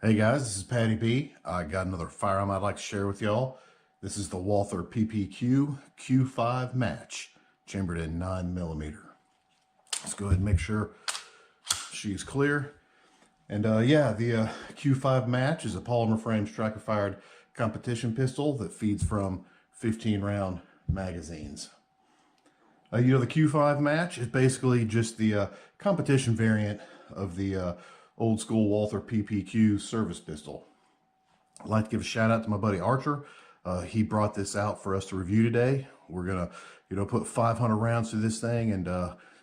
Hey guys, this is Patty B. I got another firearm I'd like to share with y'all. This is the Walther PPQ M5 Match, chambered in 9mm. Let's go ahead and make sure she's clear. And the Q5 Match is a polymer frame striker fired competition pistol that feeds from 15-round magazines. The Q5 Match is basically just the competition variant of the old school Walther PPQ service pistol. I'd like to give a shout out to my buddy Archer. He brought this out for us to review today. We're gonna, put 500 rounds through this thing and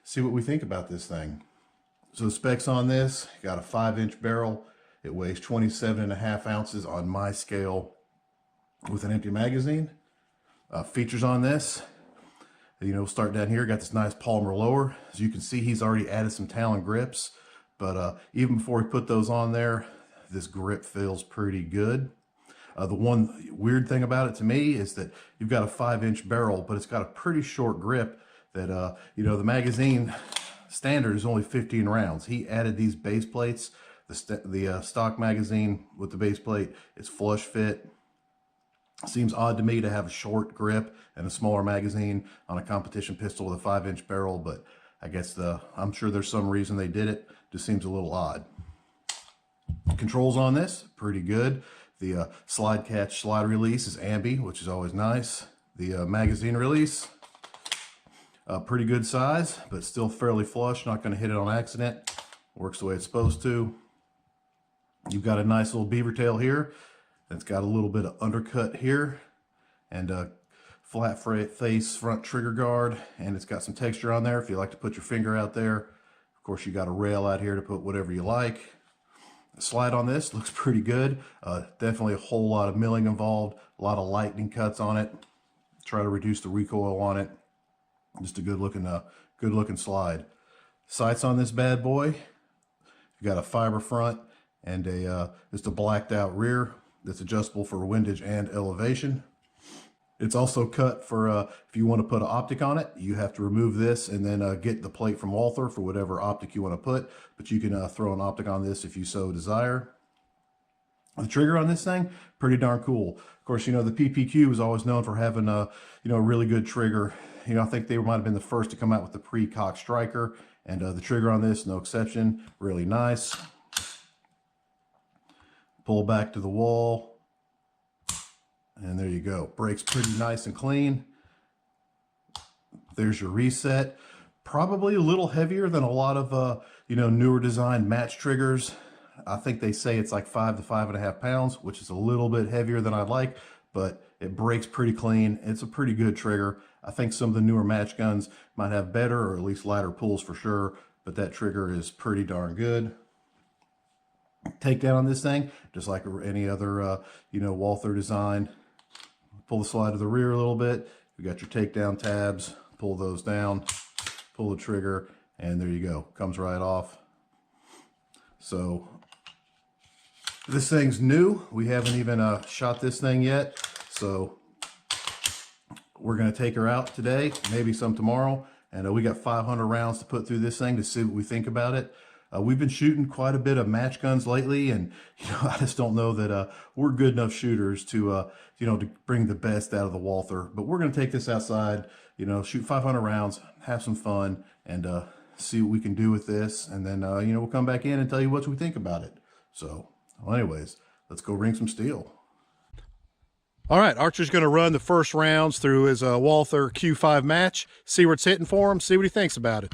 see what we think about this thing. So the specs on this, got a 5-inch barrel. It weighs 27.5 ounces on my scale with an empty magazine. Features on this, start down here, got this nice polymer lower. As you can see, he's already added some Talon grips. But even before he put those on there, this grip feels pretty good. The one weird thing about it to me is that you've got a 5-inch barrel, but it's got a pretty short grip that, the magazine standard is only 15 rounds. He added these base plates. The stock magazine with the base plate is flush fit. Seems odd to me to have a short grip and a smaller magazine on a competition pistol with a 5-inch barrel, but I guess I'm sure there's some reason they did it. Just seems a little odd. Controls on this, pretty good. The slide catch slide release is ambi, which is always nice. The magazine release, pretty good size, but still fairly flush, not going to hit it on accident. Works the way it's supposed to. You've got a nice little beaver tail here. It's got a little bit of undercut here and a flat face front trigger guard, and it's got some texture on there if you like to put your finger out there. Of course, you got a rail out here to put whatever you like. The slide on this looks pretty good. Definitely a whole lot of milling involved, a lot of lightning cuts on it. Try to reduce the recoil on it. Just a good looking slide. Sights on this bad boy. You got a fiber front and just a blacked out rear that's adjustable for windage and elevation. It's also cut for if you want to put an optic on it, you have to remove this and then get the plate from Walther for whatever optic you want to put, but you can throw an optic on this if you so desire. The trigger on this thing, pretty darn cool. Of course, the PPQ is always known for having a really good trigger. I think they might have been the first to come out with the pre-cock striker, and the trigger on this, no exception, really nice. Pull back to the wall. And there you go. Breaks pretty nice and clean. There's your reset. Probably a little heavier than a lot of newer design match triggers. I think they say it's like 5 to 5.5 pounds, which is a little bit heavier than I'd like, but it breaks pretty clean. It's a pretty good trigger. I think some of the newer match guns might have better or at least lighter pulls for sure, but that trigger is pretty darn good. Takedown on this thing, just like any other Walther design. Pull the slide to the rear a little bit. You got your takedown tabs. Pull those down. Pull the trigger, and there you go. Comes right off. So this thing's new. We haven't even shot this thing yet. So we're going to take her out today, maybe some tomorrow, and we got 500 rounds to put through this thing to see what we think about it. We've been shooting quite a bit of match guns lately, and I just don't know that we're good enough shooters to to bring the best out of the Walther. But we're going to take this outside, shoot 500 rounds, have some fun, and see what we can do with this. And then we'll come back in and tell you what we think about it. So, well, anyways, let's go ring some steel. All right, Archer's going to run the first rounds through his Walther Q5 Match, see where it's hitting for him, see what he thinks about it.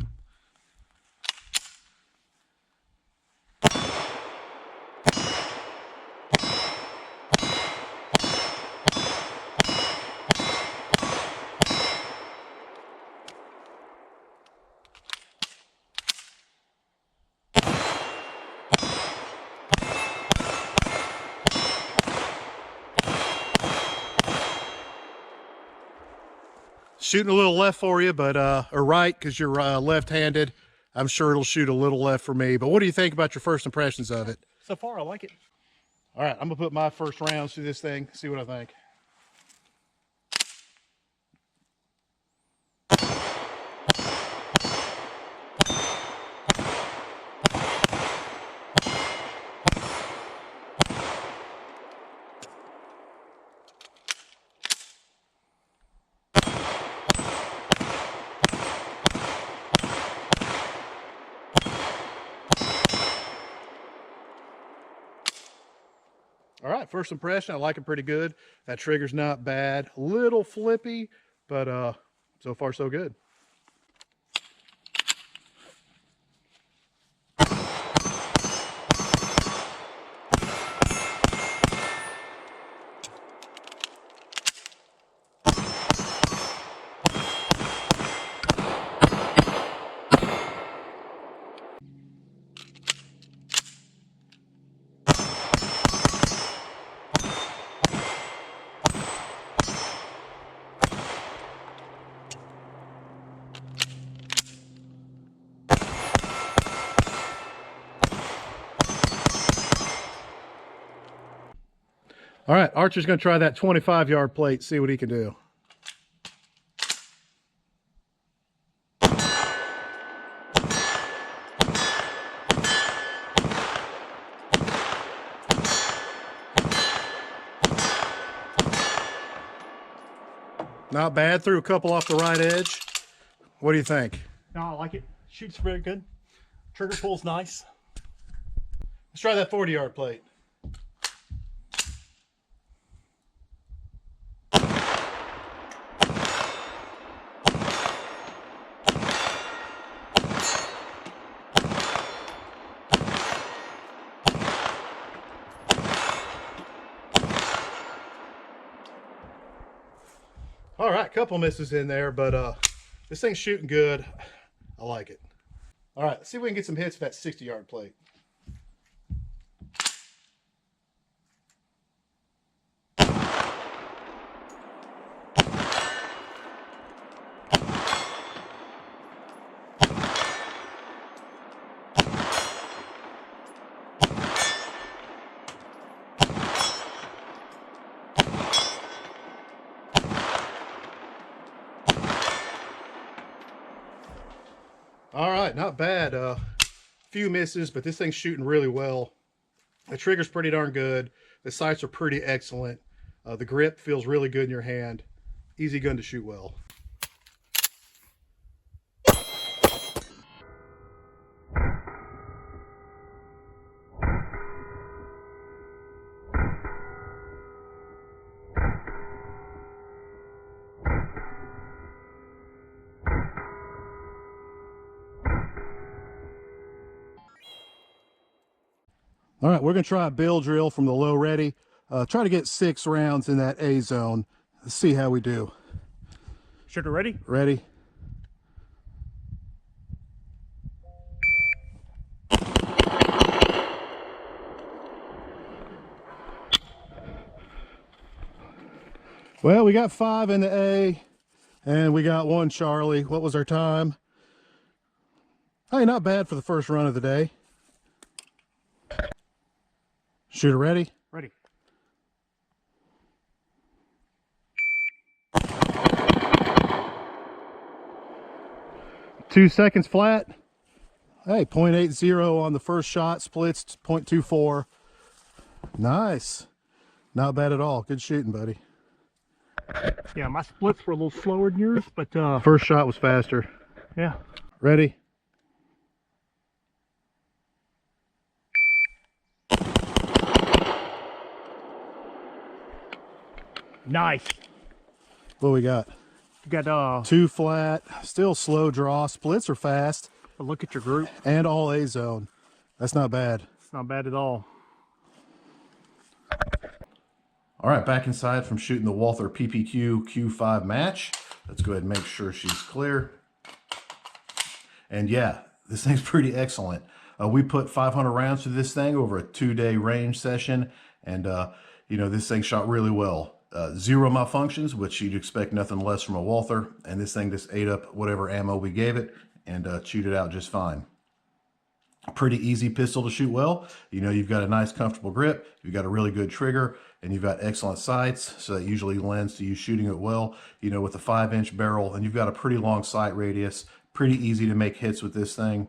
Shooting a little left for you, but or right, because you're left-handed. I'm sure it'll shoot a little left for me. But what do you think about your first impressions of it? So far, I like it. All right, I'm gonna put my first rounds through this thing, see what I think. right, first impression, I like it pretty good. That trigger's not bad. A little flippy, but so far so good. All right, Archer's going to try that 25-yard plate, see what he can do. Not bad, threw a couple off the right edge. What do you think? No, I like it. Shoots very good. Trigger pull's nice. Let's try that 40-yard plate. All right, couple misses in there, but this thing's shooting good. I like it. All right, let's see if we can get some hits with that 60-yard plate. All right, not bad. Few misses, but this thing's shooting really well. The trigger's pretty darn good. The sights are pretty excellent. The grip feels really good in your hand. Easy gun to shoot well. All right, we're going to try a bill drill from the low ready. Try to get 6 rounds in that A zone. Let's see how we do. Shooter ready? Ready? Well, we got 5 in the A, and we got 1 Charlie. What was our time? Hey, not bad for the first run of the day. Shooter ready? Ready. Two seconds flat. Hey, 0.80 on the first shot, splits 0.24. Nice. Not bad at all. Good shooting, buddy. Yeah, my splits were a little slower than yours, but First shot was faster. yeah. Ready? Nice. What we got? You got 2 flat, still slow draw. Splits are fast, a look at your group. and all A zone. That's not bad. It's not bad at all. All right, back inside from shooting the Walther PPQ Q5 Match. Let's go ahead and make sure she's clear. And yeah, this thing's pretty excellent. We put 500 rounds through this thing over a 2-day range session, and you know, this thing shot really well. 0 malfunctions, which you'd expect nothing less from a Walther, and this thing just ate up whatever ammo we gave it and chewed it out just fine. Pretty easy pistol to shoot well. You know, you've got a nice comfortable grip, you've got a really good trigger, and you've got excellent sights, so that usually lends to you shooting it well. You know, with a 5-inch barrel, and you've got a pretty long sight radius, pretty easy to make hits with this thing.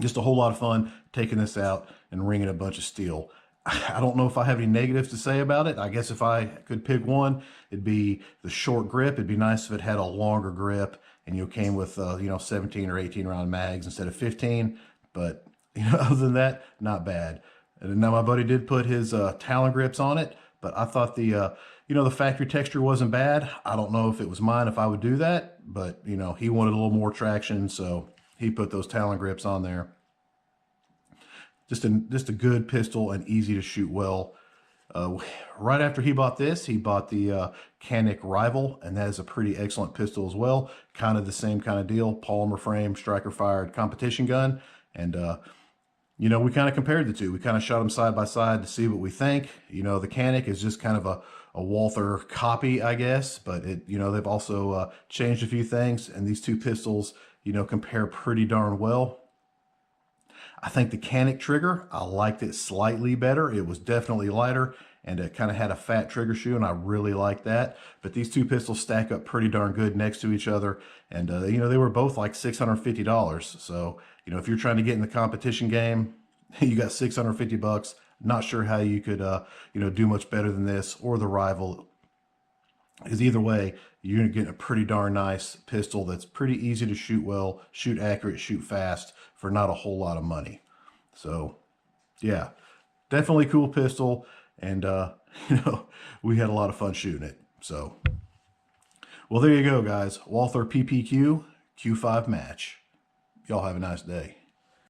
Just a whole lot of fun taking this out and ringing a bunch of steel. I don't know if I have any negatives to say about it. I guess if I could pick one, it'd be the short grip. It'd be nice if it had a longer grip and you came with you know, 17 or 18 round mags instead of 15. But you know, other than that, not bad. And now my buddy did put his Talon grips on it, but I thought the the factory texture wasn't bad. I don't know if it was mine if I would do that, but he wanted a little more traction, so he put those Talon grips on there. Just a good pistol and easy to shoot well. Right after he bought this, he bought the Canik Rival, and that is a pretty excellent pistol as well. Kind of the same kind of deal, polymer frame, striker fired competition gun. And we kind of compared the two. We kind of shot them side by side to see what we think. The Canik is just kind of a Walther copy, I guess, but they've also changed a few things, and these two pistols compare pretty darn well. I think the Canik trigger, I liked it slightly better. It was definitely lighter, and it kind of had a fat trigger shoe, and I really like that. But these two pistols stack up pretty darn good next to each other, and they were both like $650. So if you're trying to get in the competition game, you got $650. Not sure how you could do much better than this or the Rival. Because either way, you're going to get a pretty darn nice pistol that's pretty easy to shoot well, shoot accurate, shoot fast for not a whole lot of money. So, yeah, definitely cool pistol. And, we had a lot of fun shooting it. So, well, there you go, guys. Walther PPQ Q5 Match. Y'all have a nice day.